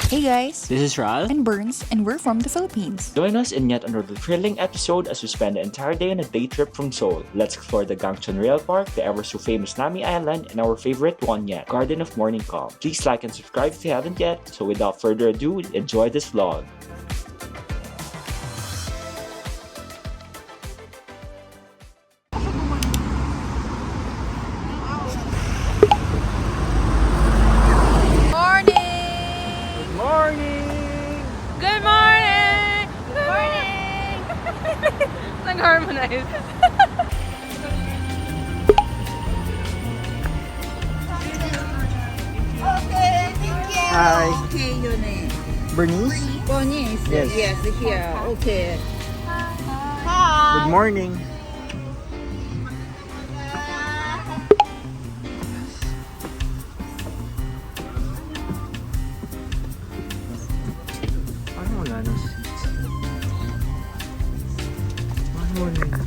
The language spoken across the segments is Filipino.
Hey guys, This is Ral. and Burns, and we're from the Philippines. Join us in yet another thrilling episode as we spend the entire day on a day trip from Seoul. Let's explore the Gangcheon Rail Park, the ever so famous Nami Island, and our favorite one yet, Garden of Morning Calm. Please like and subscribe if you haven't yet. So without further ado, enjoy this vlog. Good morning! Good morning! Nag-harmonize. Okay, thank you. Hi. Okay, your name. Bernice, Bernice. Yes. Yes, here. Okay. good morning.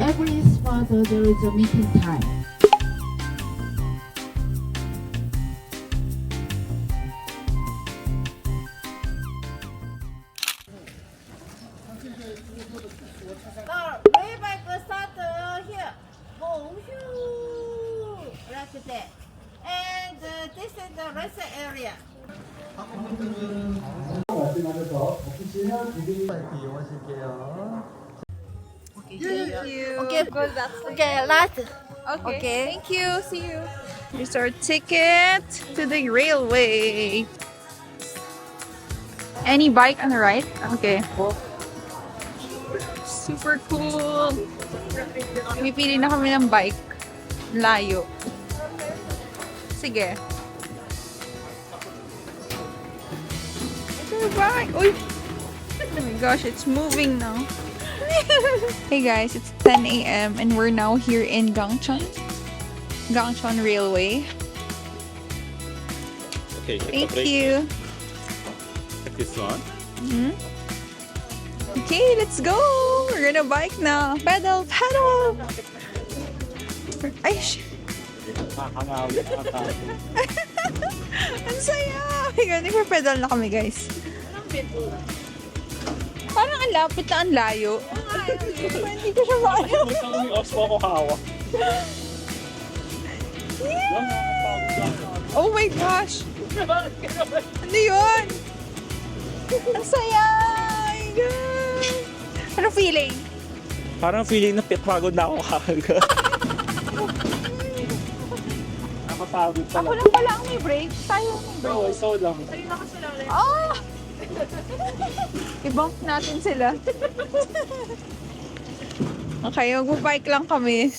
Every spot there is a meeting time. Way back start here. Bonjour. Like that. And this is the rest area. Okay, okay, last. Okay. Thank you. See you. Here's our ticket to the railway. Any bike on the right? Okay. Super cool. Pipili na kami ng bike. Layo. Sige. Ito yung bike. Uy! Oh my gosh, it's moving now. Hey guys, it's 10 a.m. and we're now here in Gangcheon. Gangcheon Railway. Okay, Thank you. Check this one. Okay, let's go! We're gonna bike now. Pedal, pedal! Ay, ang saya! Oh my God, nagpa-pedal na kami guys. Parang ang lapit na ang layo. Hindi ko siya maayo. May os po ako hawak. Oh my gosh! Ano yun? Ang saya! Oh my God! Ano feeling? Parang feeling na pagod na ako kakaga. Nakapagod Ako pala. lang pala ang may break. Tayo ang may break. Oo, so lang. Oh! I-bump natin sila. Okay, mag-bike lang kami.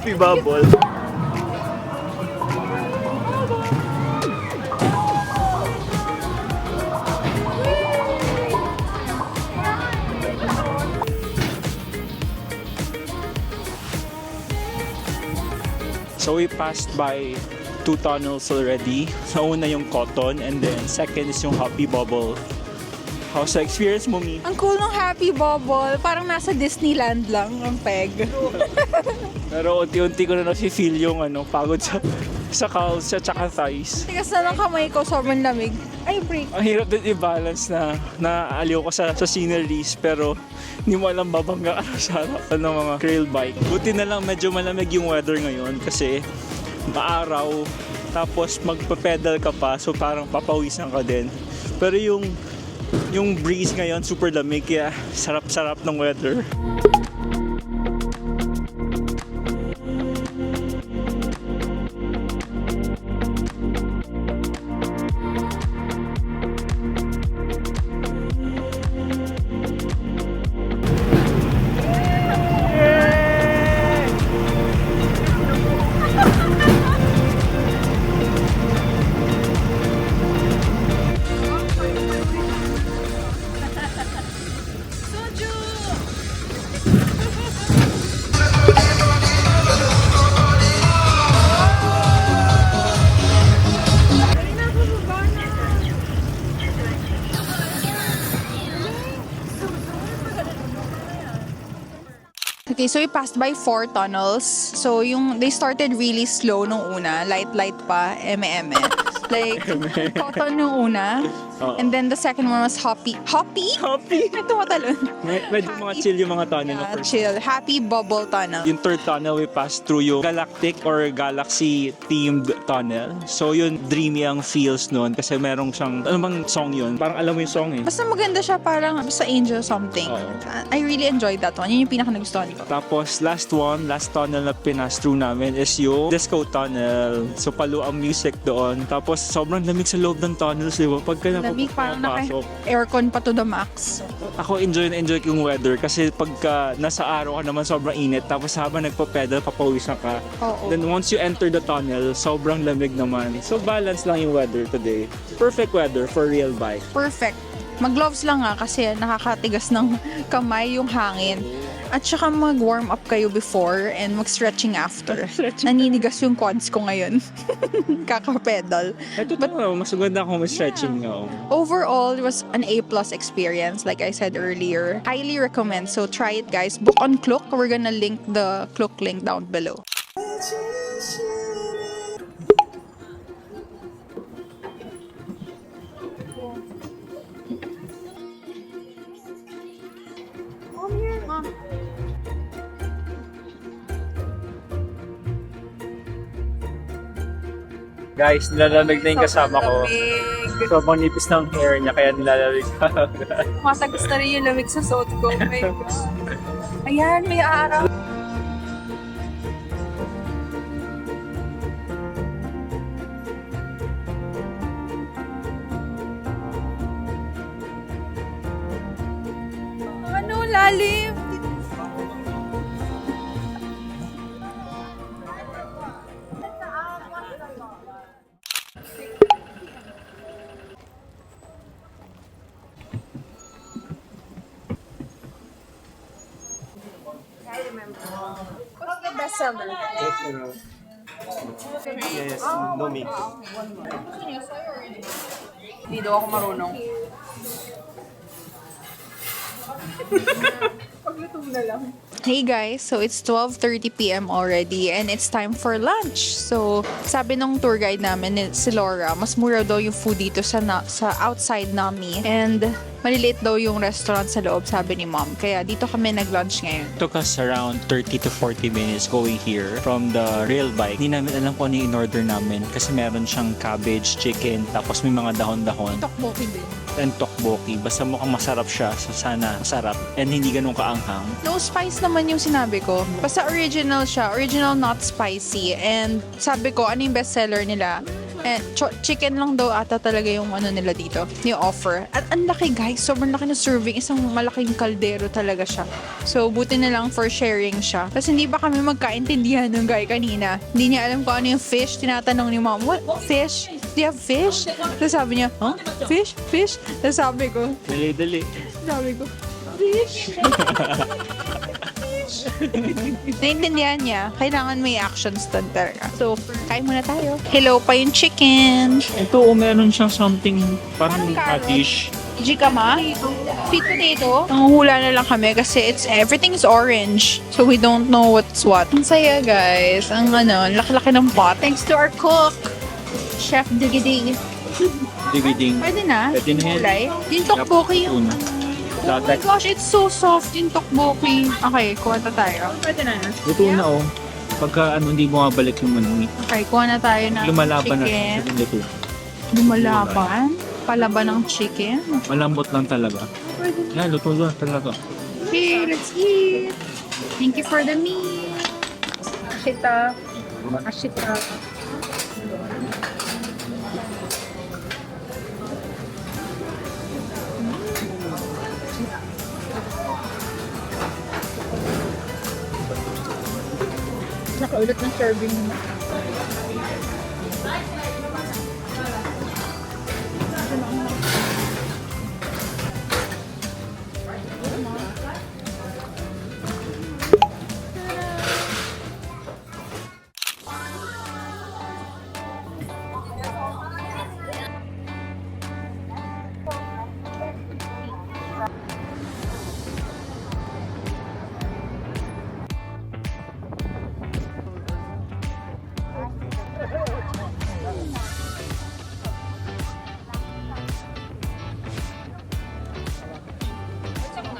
Happy bubble. So we passed by 2 tunnels already. Sa una yung Cotton and then second is yung Happy Bubble. How's the experience mo, Mi? Ang cool ng Happy Bubble. Parang nasa Disneyland lang ang peg. Pero unti-unti ko na nafe-feel yung pagod sa calves at saka thighs. Tigas na ng kamay ko, sobrang lamig. Ay, break. Ang hirap din i-balance na naaaliw ko sa sceneries pero hindi mo alam babangga ka sa harapan ng mga trail bike. Buti na lang medyo malamig yung weather ngayon kasi maaraw tapos magpa-pedal ka pa so parang papawisan ka din. Pero yung Yung breeze ngayon, super lamig, kaya sarap-sarap ng weather. Okay, so we passed by 4 tunnels. So they started really slow nung una, light pa, eme. Like cotton nung una. Oo. And then the second one was hoppy. Hoppy? Happy! Ito matalon. Medyo mga chill yung mga tunnel na Yeah, first. chill. Happy bubble tunnel. Yung third tunnel, we passed through yung galactic or galaxy-themed tunnel. So yun, dreamy ang feels nun kasi merong siyang, ano bang song yun? Parang alam mo yung song eh. Basta maganda siya, parang sa Angel something. Oo. I really enjoyed that one. Yun yung pinaka nagustuhan ko. Tapos last tunnel na pinas through namin is yung disco tunnel. So palo ang music doon. Tapos sobrang lamig sa loob ng tunnels, di ba? Pagka Lamig, parang napapasok. aircon pa to the max. Ako enjoy ko yung weather kasi pagka nasa araw ka naman sobrang init tapos habang nagpa-pedal papawisan ka. Oo. Then once you enter the tunnel, sobrang lamig naman. So balance lang yung weather today. Perfect weather for real bike. Perfect. Mag-gloves lang nga kasi nakakatigas ng kamay yung hangin. At saka mag-warm up kayo before and mag-stretching after. Naninigas yung quads ko ngayon. Kakapedal. Ito mas maganda kung may stretching nga. Overall, it was an A+ experience, like I said earlier. Highly recommend. So try it, guys. Book on Klook. We're gonna link the Klook link down below. Guys, nilalamig na yung kasama ko. Sobrang nipis ng hair niya kaya nilalamig ka. Matagos na rin yung lamig sa suot ko. Oh my God. Ayan, may araw. Ano, lalim? What's the bestseller? Yes, no mix. Hindi daw ako marunong. Hey guys, so it's 12:30 p.m. already and it's time for lunch. So, sabi nung tour guide namin, si Laura, mas mura daw yung food dito sa outside Nami. And maliliit daw yung restaurant sa loob, sabi ni Mom. Kaya dito kami nag-lunch ngayon. Took us around 30 to 40 minutes going here from the rail bike. Hindi namin alam kung ano yung in-order namin kasi meron siyang cabbage, chicken, tapos may mga dahon-dahon Tokboki din. and tteokbokki. Basta mukhang masarap siya, so sana masarap and hindi ganun kaanghang. No spice naman yung sinabi ko. Basta original siya. Original, not spicy. And sabi ko, ano yung bestseller nila? And chicken lang daw ata talaga yung ano nila dito, yung offer. At ang laki guys, sobrang laki na serving. Isang malaking kaldero talaga siya. So, buti na lang for sharing siya. Kasi hindi pa kami magkaintindihan ng guy kanina. Hindi niya alam kung ano yung fish. Tinatanong ni Mom, what? Fish? Do you have fish? Tapos sabi niya, huh? Fish? Fish? Tapos sabi ko, Dali-dali. fish? Naintindihan niya, kailangan may actions doon talaga. So, kain muna tayo. Hello pa yung chicken. Ito, meron siyang something parang Parang carrot. dish. Jikama. Sweet potato. Nanguhula na lang kami kasi everything is orange. So, we don't know what's what. Ang saya, guys. Ang laki-laki ng pot. Thanks to our cook, Chef Digiding. Digiding. Pwede na. Pwede na yan. Kulay. Yung tteokbokki. Ito na. Oh my gosh, it's so soft yung tteokbokki. Okay, kuha na tayo. Pwede na. Ito na oh. Pagka hindi bumabalik yung manungi. Okay, kuha na tayo ng Lumalaban na chicken. siya sa luto. Lumalaban? Palaban ng chicken. Malambot lang talaga. Yan, luto lang talaga. Okay, let's eat. Thank you for the meat. Ashita. Ashita. Nakaulit ng serving mo.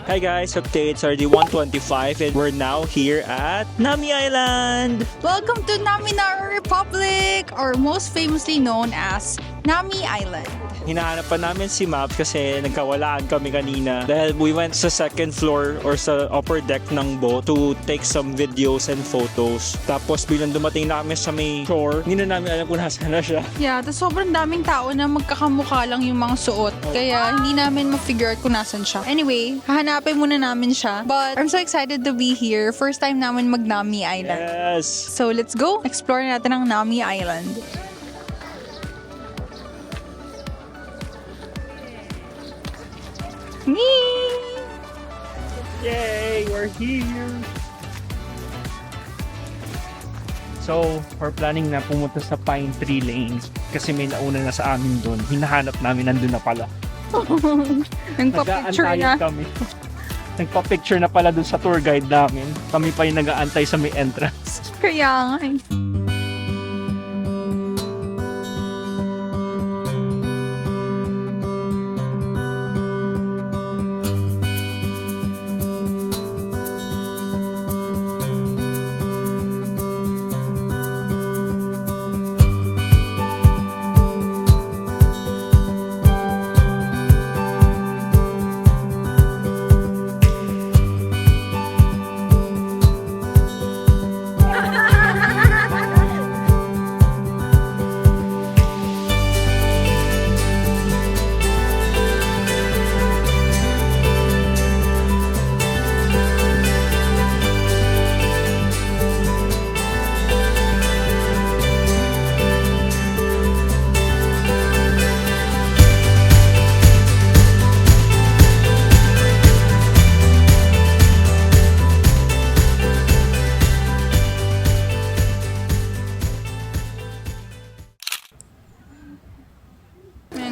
Hi guys, updates are the 1:25 and we're now here at Nami Island. Welcome to Naminaru Republic, or most famously known as Nami Island. Hinahanap pa namin si Maps kasi nagkawalaan kami kanina dahil we went sa second floor or sa upper deck ng boat to take some videos and photos. Tapos bilang dumating na kami sa may shore, hindi na namin alam kung nasaan na siya. Yeah, tapos sobrang daming tao na magkakamukha lang yung mga suot. Kaya hindi namin ma-figure out kung nasan siya. Anyway, hahanapin muna namin siya. But I'm so excited to be here. First time namin mag-Nami Island. Yes! So let's go. Explore natin ang Nami Island. Yay! We're here! So, we're planning na pumunta sa Pine Tree Lane kasi may nauna na sa amin doon. Hinahanap namin, nandun na pala. Nagpa-picture na. Nag-aantayan kami. Nagpa-picture na pala doon sa tour guide namin. Kami pa yung nag-aantay sa may entrance. Kaya nga eh.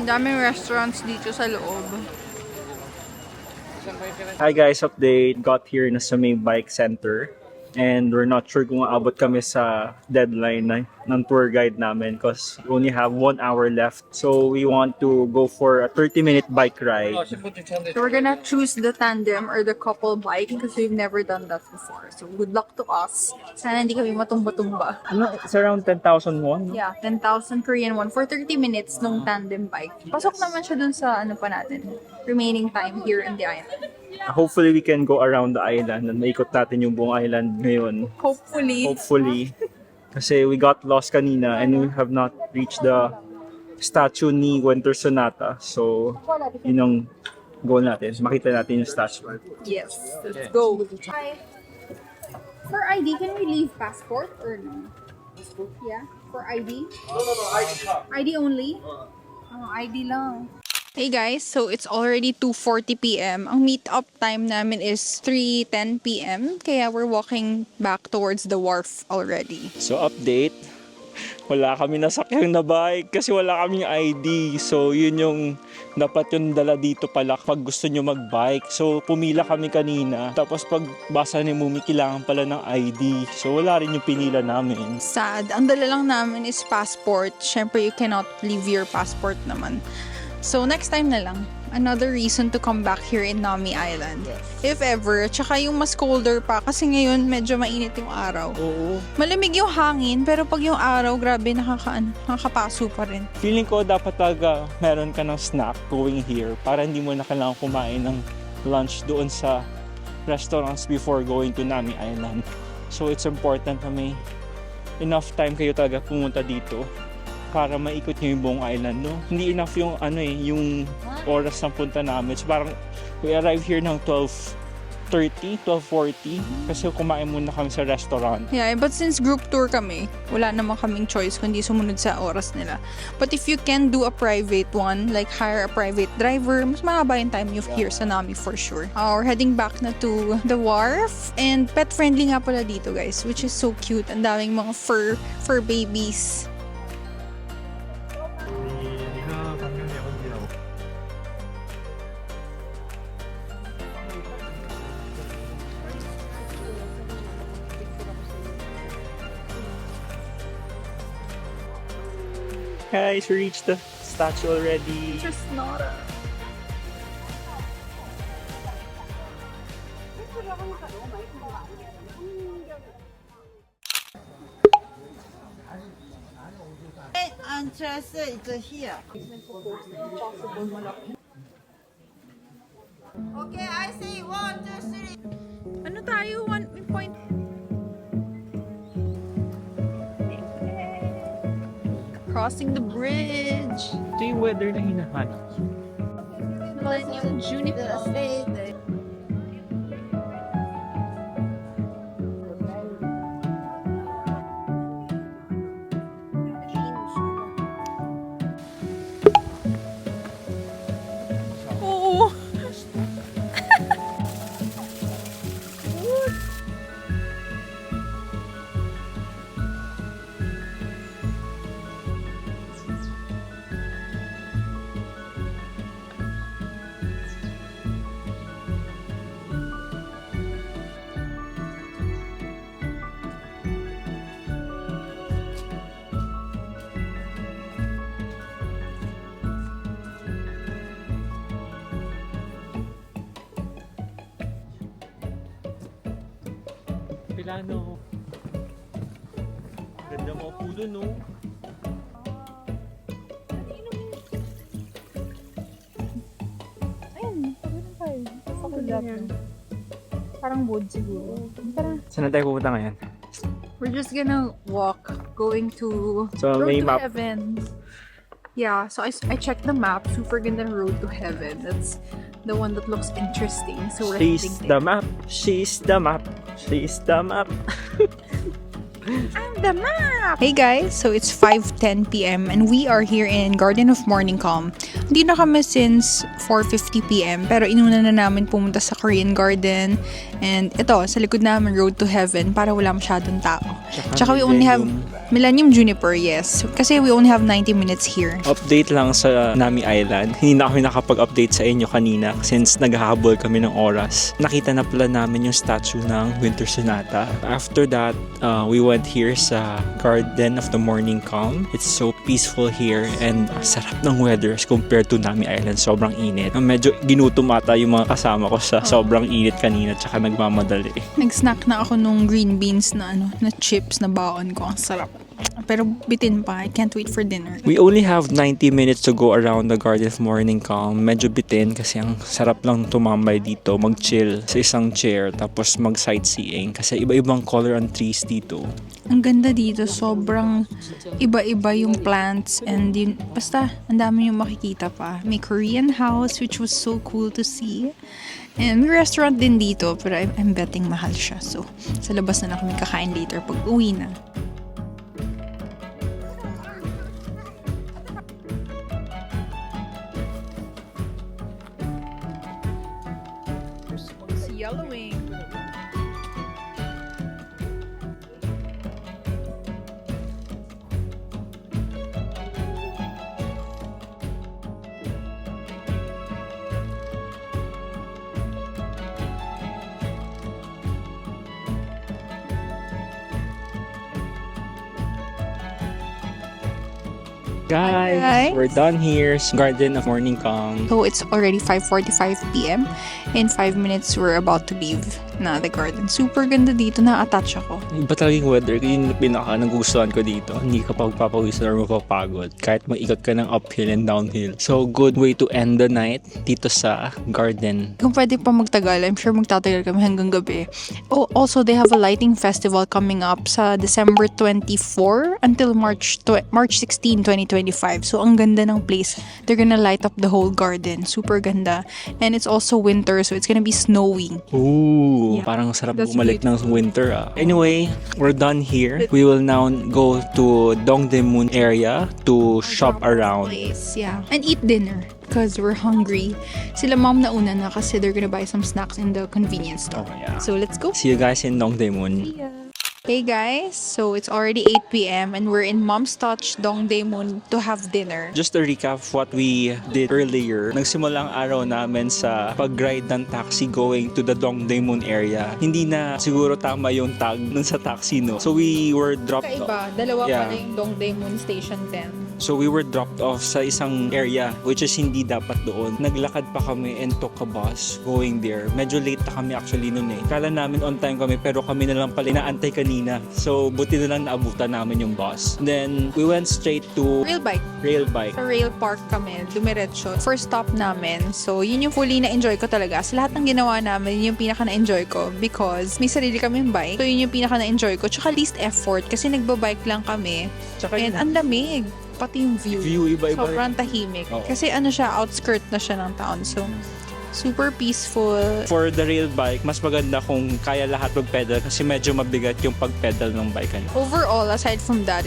Ang daming restaurants dito sa loob. Hi guys, update. Got here na sa may bike center. And we're not sure kung aabot kami sa deadline ng tour guide namin because we only have 1 hour left. So we want to go for a 30-minute bike ride. So we're gonna choose the tandem or the couple bike because we've never done that before. So good luck to us. Sana hindi kami matumba-tumba. Ano, it's around 10,000 won. Yeah, 10,000 Korean won for 30 minutes nung tandem bike. Pasok naman siya dun sa ano pa natin, remaining time here in the island. Hopefully we can go around the island and maikot natin yung buong island ngayon. Hopefully. Kasi we got lost kanina and we have not reached the statue ni Winter Sonata. So, yun ang goal natin. Makita natin yung statue. Yes, let's go. Hi. For ID, can we leave passport or no? Yeah, for ID? No, ID only? Oh, ID lang. Hey guys, so it's already 2:40 p.m. Ang meet-up time namin is 3:10 p.m. Kaya we're walking back towards the wharf already. So update, wala kami nasakyang na bike kasi wala kaming ID. So yun yung dapat yung dala dito pala pag gusto nyo mag-bike. So pumila kami kanina. Tapos pag basa ni Mumi, kailangan pala ng ID. So wala rin yung pinila namin. Sad. Ang dala lang namin is passport. Syempre, you cannot leave your passport naman. So next time na lang. another reason to come back here in Nami Island. If ever. Tsaka yung mas colder pa kasi ngayon medyo mainit yung araw. Oo. Malamig yung hangin pero pag yung araw, grabe nakakapaso pa rin. Feeling ko dapat talaga meron ka ng snack going here para hindi mo na kailangan kumain ng lunch doon sa restaurants before going to Nami Island. So it's important na may enough time kayo talaga pumunta dito para maikot nyo yung buong island, no? Hindi enough yung yung oras ng punta namin. So parang we arrived here ng 12:30, 12:40 kasi kumain muna kami sa restaurant. Yeah, but since group tour kami, wala naman kaming choice kundi sumunod sa oras nila. But if you can do a private one, like hire a private driver, mas mahaba yung time you've here sa Nami for sure. We're heading back na to the wharf. And pet friendly nga pala dito, guys, which is so cute. Ang daming mga fur babies. Guys, we reached the statue already. Just not a... Entrance is here. Okay, I see 1, 2, 3. Ano tayo? 1 point... Crossing the bridge. Ito yung weather na hinahanap. Millennium Juniper. Oo. Pilano. Ganda mo po dun, no? Ayun. Parang wood siguro. Saan na tayo pupunta ngayon? We're just gonna walk going to So, Road may to map. Heaven. Yeah, so I checked the map. Super ganda Road to Heaven. That's the one that looks interesting. So we're She's heading the there. map. She's the map. She's the map. I'm the map! Hey guys, so it's 5:10 p.m. and we are here in Garden of Morning Calm. Hindi na kami since 4:50 p.m. pero inuna na namin pumunta sa Korean Garden and ito, sa likod namin Road to Heaven para wala masyadong tao. Tsaka we only have Millennium Juniper, yes. Kasi we only have 90 minutes here. Update lang sa Nami Island. Hindi na kami nakapag-update sa inyo kanina since naghahabol kami ng oras. Nakita na pala namin yung statue ng Winter Sonata. After that, we went here sa Garden of the Morning Calm. It's so peaceful here and sarap ng weather as compared to Nami Island. Sobrang init. Medyo ginutom ata yung mga kasama ko sa sobrang init kanina tsaka nagmamadali. Nag-snack na ako nung green beans na na chips na baon ko. Ang sarap. Pero bitin pa. I can't wait for dinner. We only have 90 minutes to go around the Garden of Morning Calm. Medyo bitin kasi ang sarap lang tumambay dito, mag-chill sa isang chair tapos mag-sightseeing kasi iba-ibang color ang trees dito. Ang ganda dito. Sobrang iba-iba yung plants and yun, basta ang dami yung makikita pa. May Korean house which was so cool to see. And may restaurant din dito pero I'm betting mahal siya. So, sa labas na lang kami kakain later pag uwi na. It's yellowing. Guys, Guys. we're done here. Garden of Morning Calm. So it's already 5:45 p.m. In 5 minutes, we're about to leave na the garden. Super ganda dito. Na-attach ako. Iba talaga yung weather. Yun yung pinaka nagustuhan ko dito. Hindi ka pagpapawisan or mapapagod. Kahit mag-ikot ka ng uphill and downhill. So, good way to end the night dito sa garden. Kung pwede pa magtagal, I'm sure magtatagal kami hanggang gabi. Oh, also, they have a lighting festival coming up sa December 24 until March 16, 2025. So, ang ganda ng place. They're gonna light up the whole garden. Super ganda. And it's also winter, so it's gonna be snowy. Ooh, Yeah. parang sarap That's bumalik ng winter ah. Anyway, we're done here. We will now go to Dongdaemun area to shop around. Place, yeah. And eat dinner. Because we're hungry. Sila mom na una na kasi they're gonna buy some snacks in the convenience store. Oh, yeah. So, let's go. See you guys in Dongdaemun. Hey guys, so it's already 8 p.m. and we're in Mom's Touch Dongdaemun to have dinner. Just to recap what we did earlier, nagsimula ang araw namin sa pag-ride ng taxi going to the Dongdaemun area. Hindi na siguro tama yung tag nun sa taxi, no? So we were dropped off. Kaiba, dalawa Yeah. pala yung Dongdaemun Station 10. So we were dropped off sa isang area which is hindi dapat doon. Naglakad pa kami and took a bus going there. Medyo late na kami actually noon eh. Kala namin on time kami pero kami na lang pala inaantay kanina. So buti na lang naabutan namin yung bus. Then we went straight to Rail bike. Rail Bike. Sa rail park kami, dumiretso. First stop namin. So, yun yung fully na-enjoy ko talaga. Sa lahat ng ginawa namin, yun yung pinaka na-enjoy ko because may sarili kaming bike. So, yun yung pinaka na-enjoy ko. Tsaka least effort kasi nagbabike lang kami. Tsaka And yung ang lamig. Pati yung view. view iba-iba. Sobrang tahimik. Oo. Kasi ano siya, outskirt na siya ng town. So, super peaceful. For the rail bike, mas maganda kung kaya lahat mag-pedal kasi medyo mabigat yung pag-pedal ng bike. Overall, aside from that,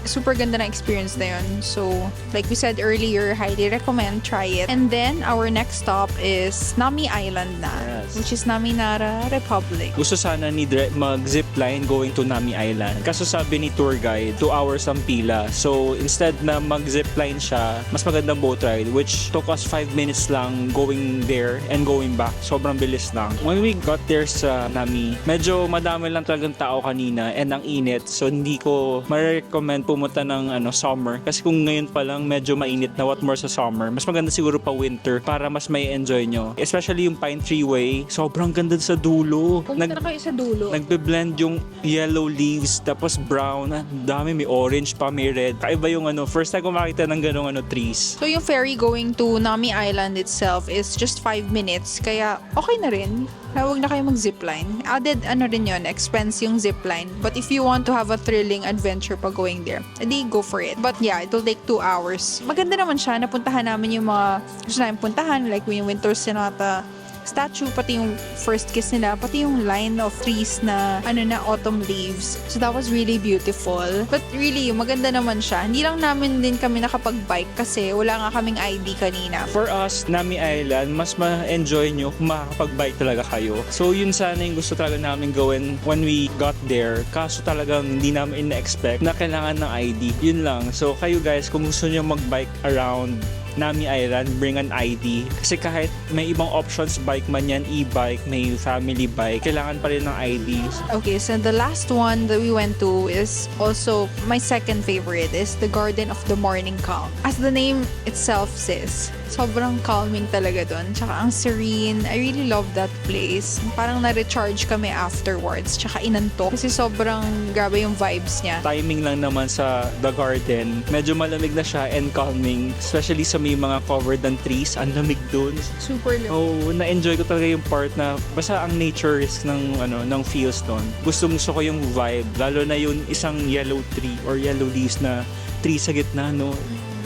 super ganda na experience na yun. So, like we said earlier, highly recommend, try it. And then, our next stop is Nami Island na, Yes. which is Naminara Republic. Gusto sana ni Dre mag-zipline going to Nami Island. Kaso sabi ni tour guide, 2 hours ang pila. So, instead na mag-zipline siya, mas magandang boat ride, which took us 5 minutes lang going there and going back. Sobrang bilis lang. When we got there sa Nami, medyo madami lang talagang tao kanina and ang init. So, hindi ko ma-recommend pumunta ng summer. Kasi kung ngayon pa lang medyo mainit na, what more sa summer. Mas maganda siguro pa winter para mas may enjoy nyo. Especially yung Pine Tree Way, sobrang ganda sa dulo. Pumunta na kayo sa dulo. Nagbe-blend yung yellow leaves, tapos brown, dami, may orange pa, may red. Kaiba yung first time ko makita ng ganong trees. So, yung ferry going to Nami Island itself is just 5 minutes. Kaya, okay na rin. Huwag na kayo mag-zipline. Added, rin yun, expense yung zipline. But if you want to have a thrilling adventure pa going there, edi go for it. But yeah, it'll take 2 hours. Maganda naman siya. Napuntahan namin yung mga gusto namin puntahan, like yung Winter Sonata statue, pati yung first kiss nila, pati yung line of trees na autumn leaves. So that was really beautiful. But really, maganda naman siya. Hindi lang namin din kami nakapag-bike kasi wala nga kaming ID kanina. For us, Nami Island, mas ma-enjoy nyo kung makakapag-bike talaga kayo. So yun sana yung gusto talaga namin gawin when we got there. Kaso talagang hindi namin in-expect na kailangan ng ID. Yun lang. So kayo guys, kung gusto nyo mag-bike around Nami Island, bring an ID. Kasi kahit may ibang options, bike man yan, e-bike, may family bike, kailangan pa rin ng ID. Okay, so the last one that we went to is also my second favorite, is the Garden of the Morning Calm. As the name itself says, sobrang calming talaga dun. Tsaka ang serene. I really love that place. Parang na-recharge kami afterwards. Tsaka inantok. Kasi sobrang grabe yung vibes niya. Timing lang naman sa the garden. Medyo malamig na siya and calming. Especially sa may mga covered ng trees. Ang lamig dun. Super lamig. Oh, na-enjoy ko talaga yung part na basta ang nature is ng feels doon. Gusto ko yung vibe. Lalo na yung isang yellow tree or yellow leaves na tree sa gitna, no?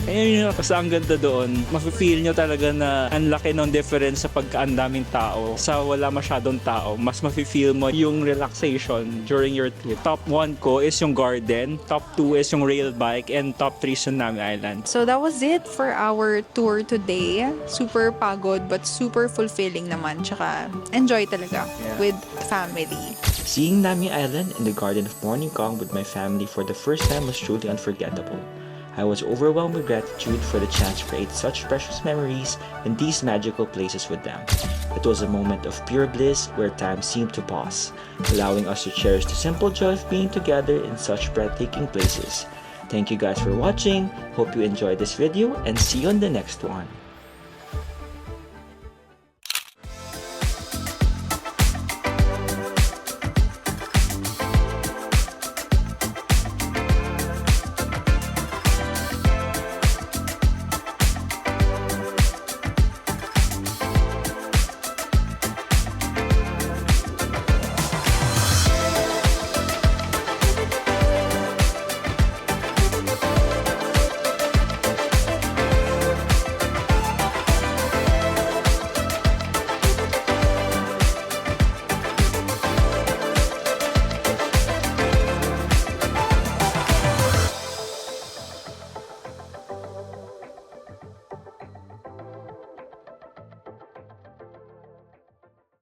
Ayun yun, basta ang ganda doon. Mafe-feel nyo talaga na ang laki ng difference sa pagkaandaming tao. Sa wala masyadong tao, mas mafe-feel mo yung relaxation during your trip. Top 1 ko is yung garden, top 2 is yung rail bike, and top 3 is yung Nami Island. So that was it for our tour today. Super pagod but super fulfilling naman. Tsaka enjoy talaga with family. Seeing Nami Island and the Garden of Morning Calm with my family for the first time was truly unforgettable. I was overwhelmed with gratitude for the chance to create such precious memories in these magical places with them. It was a moment of pure bliss where time seemed to pause, allowing us to cherish the simple joy of being together in such breathtaking places. Thank you guys for watching. Hope you enjoyed this video and see you on the next one.